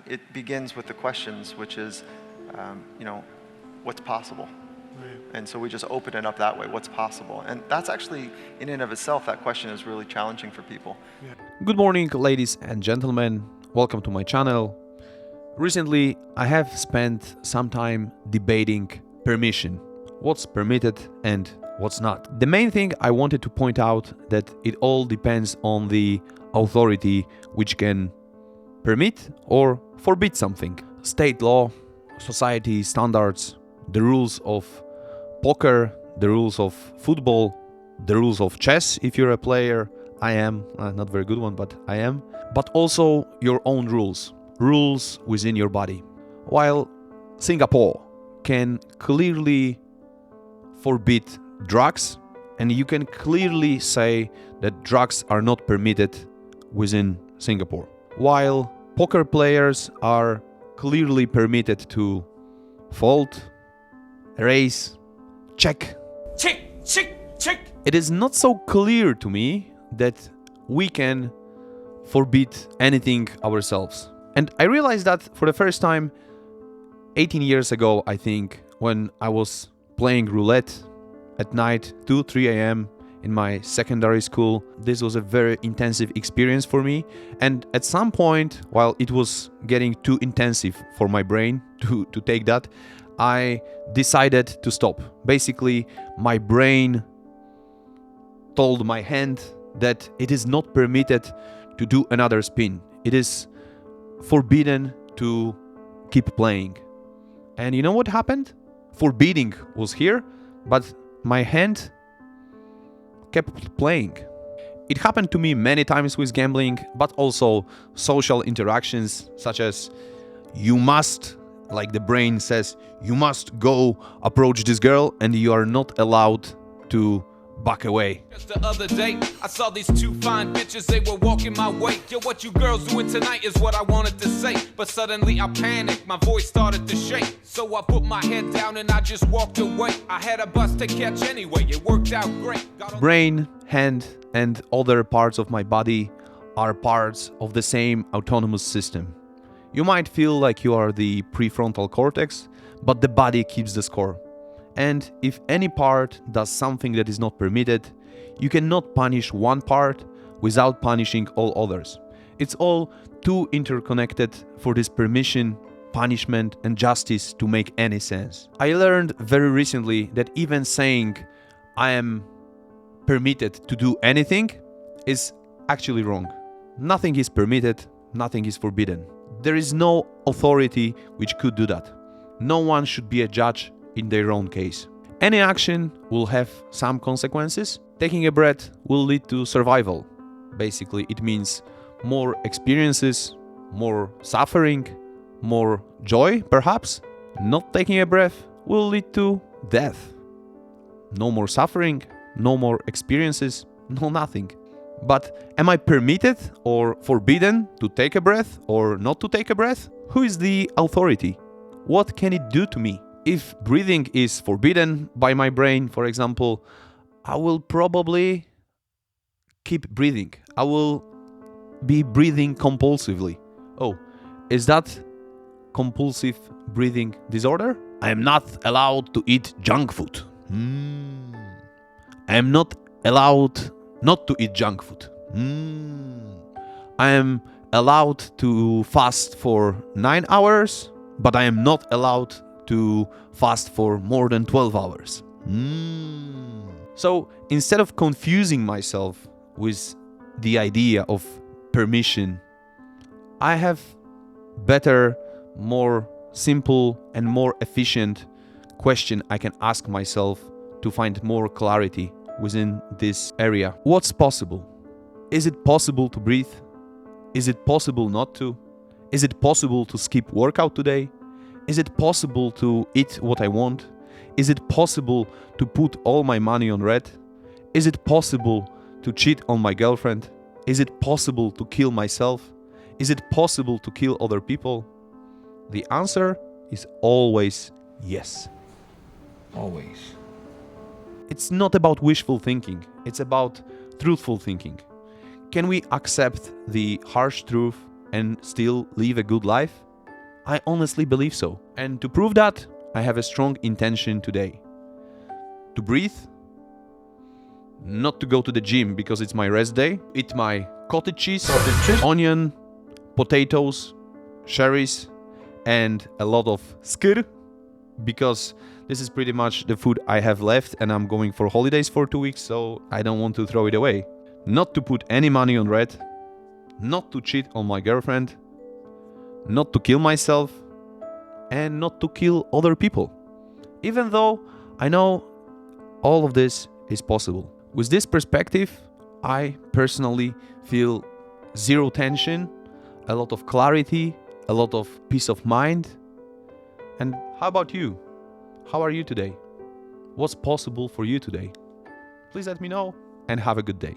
it begins with the questions, which is, what's possible? Right. And so we just open it up that way, what's possible? And that's actually, in and of itself, that question is really challenging for people. Good morning, ladies and gentlemen. Welcome to my channel. Recently, I have spent some time debating permission. What's permitted and what's not. The main thing I wanted to point out that it all depends on the authority which can permit or forbid something. State law, society standards, the rules of poker, the rules of football, the rules of chess if you're a player. I am, not very good one, but I am. But also your own rules within your body. While Singapore can clearly forbid drugs, and you can clearly say that drugs are not permitted within Singapore. While poker players are clearly permitted to fold, raise, check. It is not so clear to me that we can forbid anything ourselves. And I realized that for the first time 18 years ago, I think, when I was playing roulette at night, 2-3 a.m. in my secondary school. This was a very intensive experience for me. And at some point, while it was getting too intensive for my brain to take that, I decided to stop. Basically, my brain told my hand that it is not permitted to do another spin. It is forbidden to keep playing. And you know what happened? Forbidding was here, but my hand kept playing. It happened to me many times with gambling, but also social interactions, such as you must, like the brain says, you must go approach this girl and you are not allowed to back away. Just the other day, I saw these two fine bitches, they were walking my way. Yo, what you girls doing tonight is what I wanted to say. But suddenly I panicked, my voice started to shake. So I put my head down and I just walked away. I had a bus to catch anyway, it worked out great. Brain, hand, and other parts of my body are parts of the same autonomous system. You might feel like you are the prefrontal cortex, but the body keeps the score. And if any part does something that is not permitted, you cannot punish one part without punishing all others. It's all too interconnected for this permission, punishment, and justice to make any sense. I learned very recently that even saying I am permitted to do anything is actually wrong. Nothing is permitted, nothing is forbidden. There is no authority which could do that. No one should be a judge in their own case. Any action will have some consequences. Taking a breath will lead to survival. Basically, it means more experiences, more suffering, more joy, perhaps. Not taking a breath will lead to death. No more suffering, no more experiences, no nothing. But am I permitted or forbidden to take a breath or not to take a breath? Who is the authority? What can it do to me? If breathing is forbidden by my brain, for example, I will probably keep breathing. I will be breathing compulsively. Oh, is that compulsive breathing disorder? I am not allowed to eat junk food. I am not allowed not to eat junk food. I am allowed to fast for 9 hours, but I am not allowed to fast for more than 12 hours. So instead of confusing myself with the idea of permission, I have better, more simple and more efficient question I can ask myself to find more clarity within this area. What's possible? Is it possible to breathe? Is it possible not to? Is it possible to skip workout today? Is it possible to eat what I want? Is it possible to put all my money on red? Is it possible to cheat on my girlfriend? Is it possible to kill myself? Is it possible to kill other people? The answer is always yes. Always. It's not about wishful thinking, it's about truthful thinking. Can we accept the harsh truth and still live a good life? I honestly believe so. And to prove that, I have a strong intention today. To breathe, not to go to the gym because it's my rest day, eat my cottage cheese, onion, potatoes, cherries, and a lot of skyr, because this is pretty much the food I have left and I'm going for holidays for 2 weeks, so I don't want to throw it away. Not to put any money on red, not to cheat on my girlfriend, not to kill myself, and not to kill other people. Even though I know all of this is possible. With this perspective, I personally feel zero tension, a lot of clarity, a lot of peace of mind. And how about you? How are you today? What's possible for you today? Please let me know and have a good day.